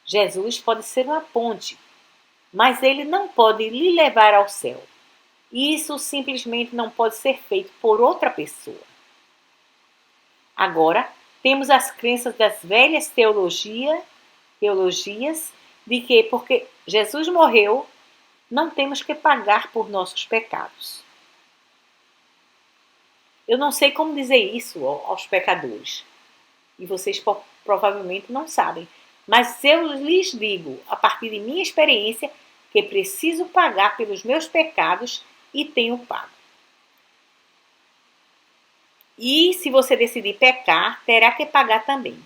Jesus pode ser uma ponte, mas ele não pode lhe levar ao céu. Isso simplesmente não pode ser feito por outra pessoa. Agora, temos as crenças das velhas teologias de que, porque Jesus morreu, não temos que pagar por nossos pecados. Eu não sei como dizer isso aos pecadores. E vocês provavelmente não sabem. Mas eu lhes digo, a partir de minha experiência, que preciso pagar pelos meus pecados e tenho pago. E se você decidir pecar, terá que pagar também.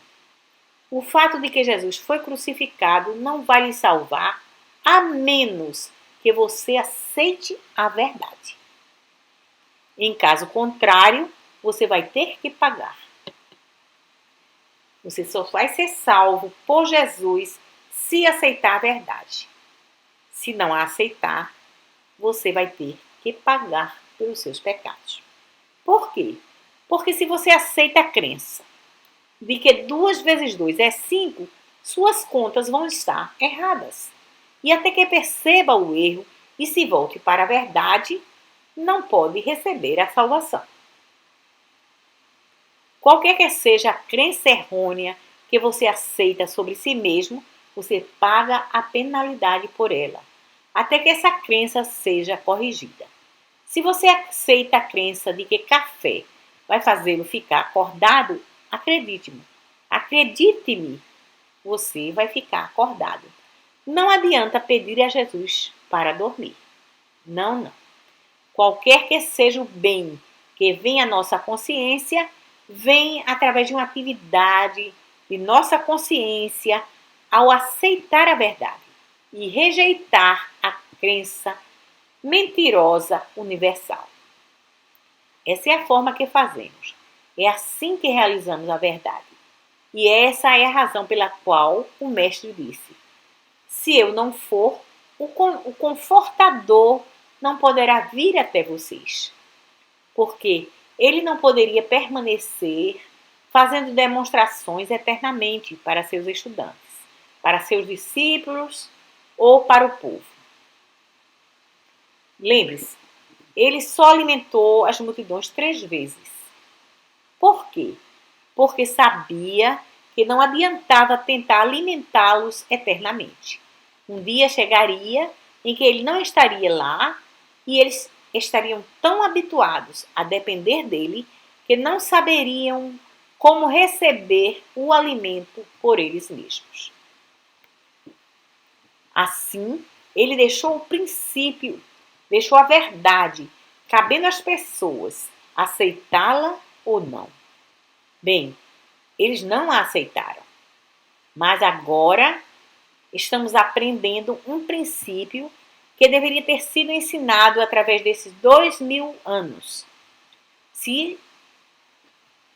O fato de que Jesus foi crucificado não vai lhe salvar, a menos que você aceite a verdade. Em caso contrário, você vai ter que pagar. Você só vai ser salvo por Jesus se aceitar a verdade. Se não a aceitar, você vai ter que pagar pelos seus pecados. Por quê? Porque se você aceita a crença de que 2 vezes 2 é 5, suas contas vão estar erradas. E até que perceba o erro e se volte para a verdade, não pode receber a salvação. Qualquer que seja a crença errônea que você aceita sobre si mesmo, você paga a penalidade por ela, até que essa crença seja corrigida. Se você aceita a crença de que café vai fazê-lo ficar acordado, acredite-me, você vai ficar acordado. Não adianta pedir a Jesus para dormir. Não. Qualquer que seja o bem que vem à nossa consciência, vem através de uma atividade de nossa consciência ao aceitar a verdade e rejeitar a crença mentirosa universal. Essa é a forma que fazemos. É assim que realizamos a verdade. E essa é a razão pela qual o Mestre disse: se eu não for, o Confortador não poderá vir até vocês. Porque ele não poderia permanecer fazendo demonstrações eternamente para seus estudantes, para seus discípulos ou para o povo. Lembre-se, ele só alimentou as multidões 3 vezes. Por quê? Porque sabia que não adiantava tentar alimentá-los eternamente. Um dia chegaria em que ele não estaria lá e eles estariam tão habituados a depender dele que não saberiam como receber o alimento por eles mesmos. Assim, ele deixou o princípio, deixou a verdade, cabendo às pessoas aceitá-la ou não. Bem, eles não a aceitaram. Mas agora estamos aprendendo um princípio que deveria ter sido ensinado através desses 2000 anos. Se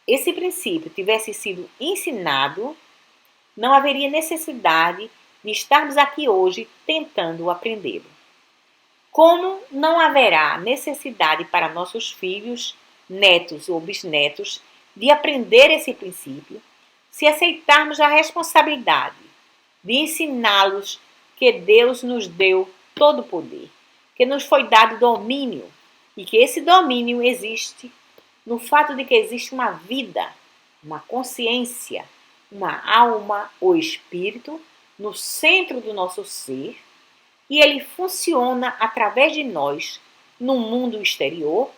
esse princípio tivesse sido ensinado, não haveria necessidade de estarmos aqui hoje tentando aprendê-lo. Como não haverá necessidade para nossos filhos, netos ou bisnetos de aprender esse princípio, se aceitarmos a responsabilidade de ensiná-los que Deus nos deu todo o poder, que nos foi dado domínio E que esse domínio existe no fato de que existe uma vida, uma consciência, uma alma ou espírito no centro do nosso ser, e ele funciona através de nós no mundo exterior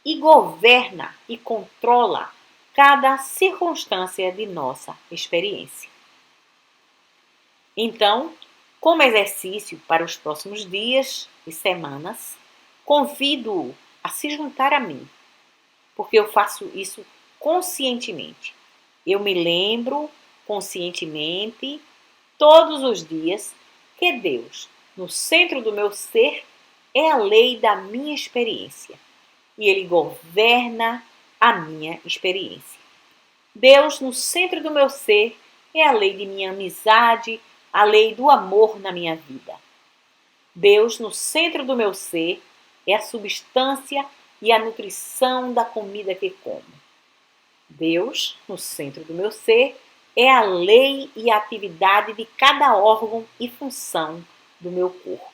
e governa e controla cada circunstância de nossa experiência. Então, como exercício para os próximos dias e semanas, convido-o a se juntar a mim, porque eu faço isso conscientemente. Eu me lembro conscientemente, todos os dias, que Deus, no centro do meu ser, é a lei da minha experiência e Ele governa a minha experiência. Deus, no centro do meu ser, é a lei de minha amizade, a lei do amor na minha vida. Deus, no centro do meu ser, é a substância e a nutrição da comida que como. Deus, no centro do meu ser, é a lei e a atividade de cada órgão e função do meu corpo.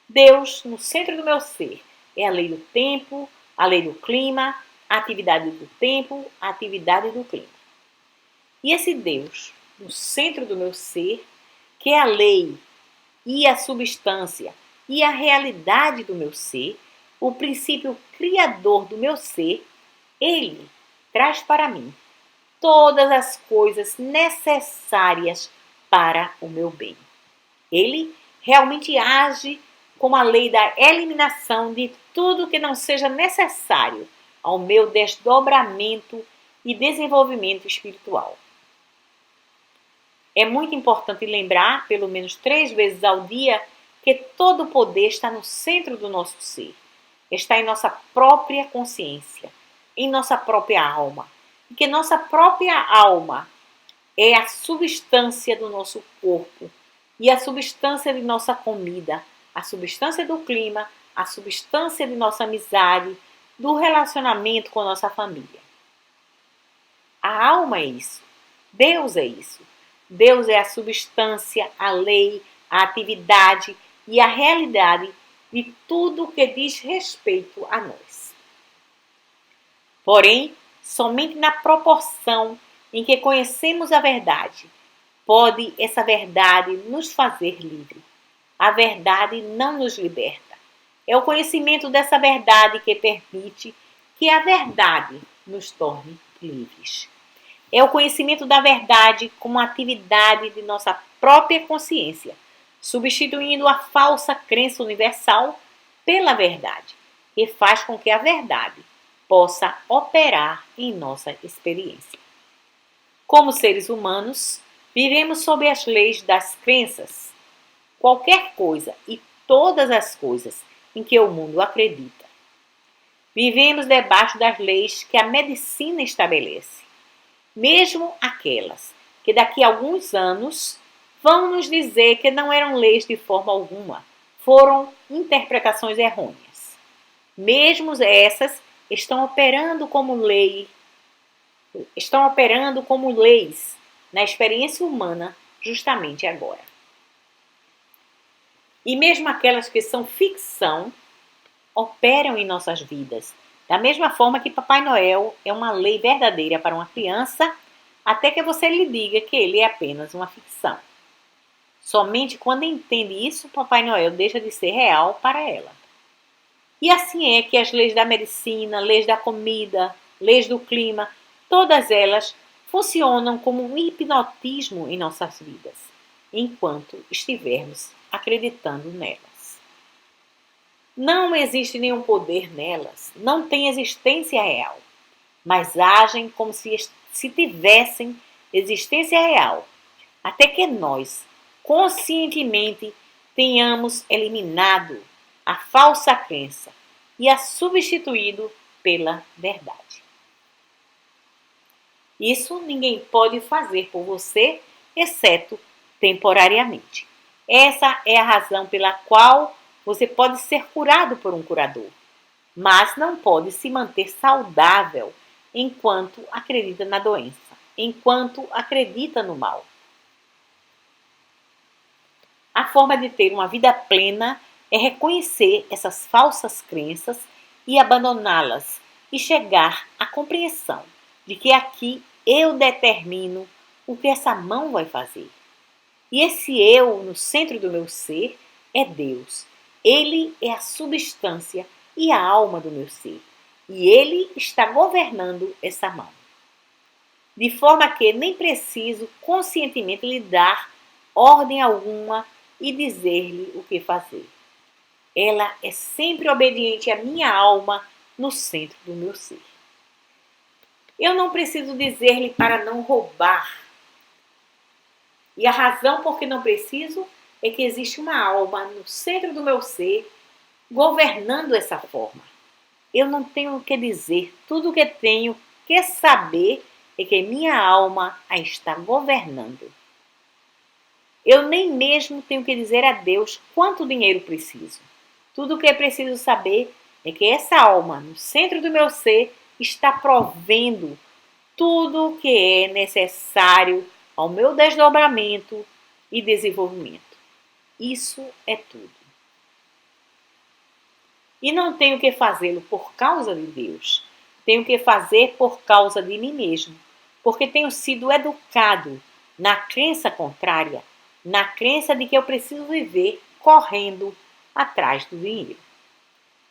Deus, no centro do meu ser, é a lei do tempo, a lei do clima, a atividade do tempo, a atividade do clima. E esse Deus, no centro do meu ser, que é a lei e a substância e a realidade do meu ser, o princípio criador do meu ser, ele traz para mim todas as coisas necessárias para o meu bem. Ele realmente age como a lei da eliminação de tudo que não seja necessário ao meu desdobramento e desenvolvimento espiritual. É muito importante lembrar, pelo menos 3 vezes ao dia, que todo o poder está no centro do nosso ser. Está em nossa própria consciência, em nossa própria alma. E que nossa própria alma é a substância do nosso corpo e a substância de nossa comida, a substância do clima, a substância de nossa amizade, do relacionamento com nossa família. A alma é isso. Deus é isso. Deus é a substância, a lei, a atividade e a realidade de tudo que diz respeito a nós. Porém, somente na proporção em que conhecemos a verdade, pode essa verdade nos fazer livre. A verdade não nos liberta. É o conhecimento dessa verdade que permite que a verdade nos torne livres. É o conhecimento da verdade como atividade de nossa própria consciência, substituindo a falsa crença universal pela verdade, que faz com que a verdade possa operar em nossa experiência. Como seres humanos, vivemos sob as leis das crenças. Qualquer coisa e todas as coisas em que o mundo acredita. Vivemos debaixo das leis que a medicina estabelece, mesmo aquelas que daqui a alguns anos vão nos dizer que não eram leis de forma alguma, foram interpretações errôneas. Mesmo essas estão operando como leis na experiência humana justamente agora. E mesmo aquelas que são ficção, operam em nossas vidas, da mesma forma que Papai Noel é uma lei verdadeira para uma criança, até que você lhe diga que ele é apenas uma ficção. Somente quando entende isso, Papai Noel deixa de ser real para ela. E assim é que as leis da medicina, leis da comida, leis do clima, todas elas funcionam como um hipnotismo em nossas vidas, enquanto estivermos acreditando nelas. Não existe nenhum poder nelas, não tem existência real, mas agem como se tivessem existência real, até que nós, conscientemente, tenhamos eliminado a falsa crença e a substituído pela verdade. Isso ninguém pode fazer por você, exceto temporariamente. Essa é a razão pela qual você pode ser curado por um curador, mas não pode se manter saudável enquanto acredita na doença, enquanto acredita no mal. A forma de ter uma vida plena é reconhecer essas falsas crenças e abandoná-las e chegar à compreensão de que aqui eu determino o que essa mão vai fazer. E esse eu no centro do meu ser é Deus. Ele é a substância e a alma do meu ser. E ele está governando essa mão. De forma que nem preciso conscientemente lhe dar ordem alguma e dizer-lhe o que fazer. Ela é sempre obediente à minha alma no centro do meu ser. Eu não preciso dizer-lhe para não roubar. E a razão por que não preciso é que existe uma alma no centro do meu ser governando essa forma. Eu não tenho o que dizer, tudo o que tenho que saber é que minha alma a está governando. Eu nem mesmo tenho que dizer a Deus quanto dinheiro preciso. Tudo o que é preciso saber é que essa alma, no centro do meu ser, está provendo tudo o que é necessário ao meu desdobramento e desenvolvimento. Isso é tudo. E não tenho que fazê-lo por causa de Deus. Tenho que fazer por causa de mim mesmo, porque tenho sido educado na crença contrária, na crença de que eu preciso viver correndo atrás do dinheiro.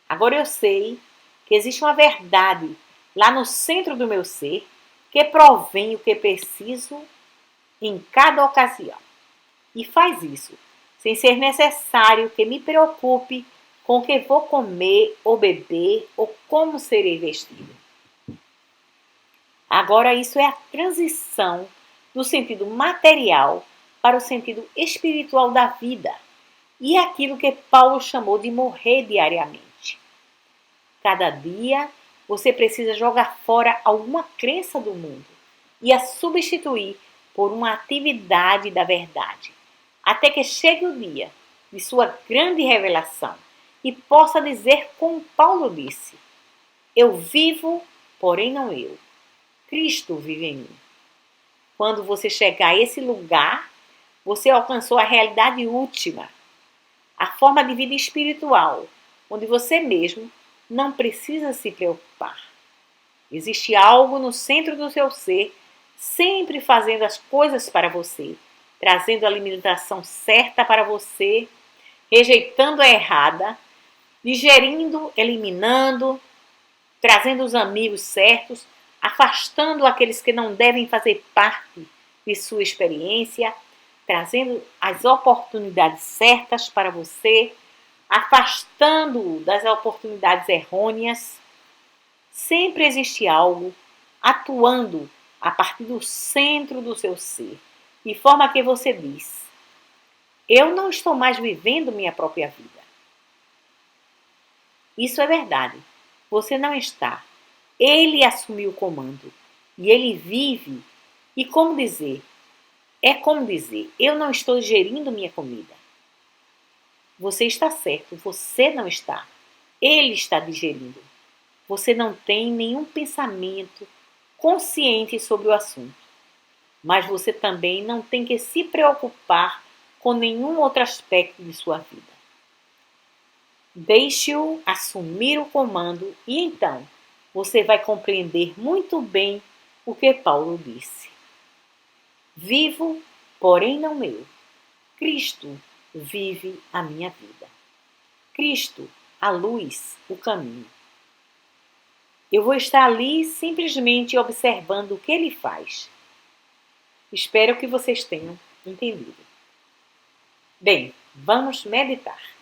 Agora eu sei que existe uma verdade lá no centro do meu ser que provém o que preciso em cada ocasião. E faz isso sem ser necessário que me preocupe com o que vou comer ou beber ou como serei vestido. Agora isso é a transição do sentido material para o sentido espiritual da vida. E é aquilo que Paulo chamou de morrer diariamente. Cada dia você precisa jogar fora alguma crença do mundo e a substituir por uma atividade da verdade, até que chegue o dia de sua grande revelação e possa dizer como Paulo disse: eu vivo, porém não eu. Cristo vive em mim. Quando você chegar a esse lugar, você alcançou a realidade última, a forma de vida espiritual, onde você mesmo não precisa se preocupar. Existe algo no centro do seu ser, sempre fazendo as coisas para você, trazendo a alimentação certa para você, rejeitando a errada, digerindo, eliminando, trazendo os amigos certos, afastando aqueles que não devem fazer parte de sua experiência, trazendo as oportunidades certas para você, afastando-o das oportunidades errôneas. Sempre existe algo atuando a partir do centro do seu ser, de forma que você diz: eu não estou mais vivendo minha própria vida. Isso é verdade. Você não está. Ele assumiu o comando e ele vive. E como dizer? É como dizer: eu não estou gerindo minha comida. Você está certo, você não está. Ele está digerindo. Você não tem nenhum pensamento consciente sobre o assunto. Mas você também não tem que se preocupar com nenhum outro aspecto de sua vida. Deixe-o assumir o comando e então você vai compreender muito bem o que Paulo disse. Vivo, porém não eu. Cristo vive a minha vida. Cristo, a luz, o caminho. Eu vou estar ali simplesmente observando o que ele faz. Espero que vocês tenham entendido. Bem, vamos meditar.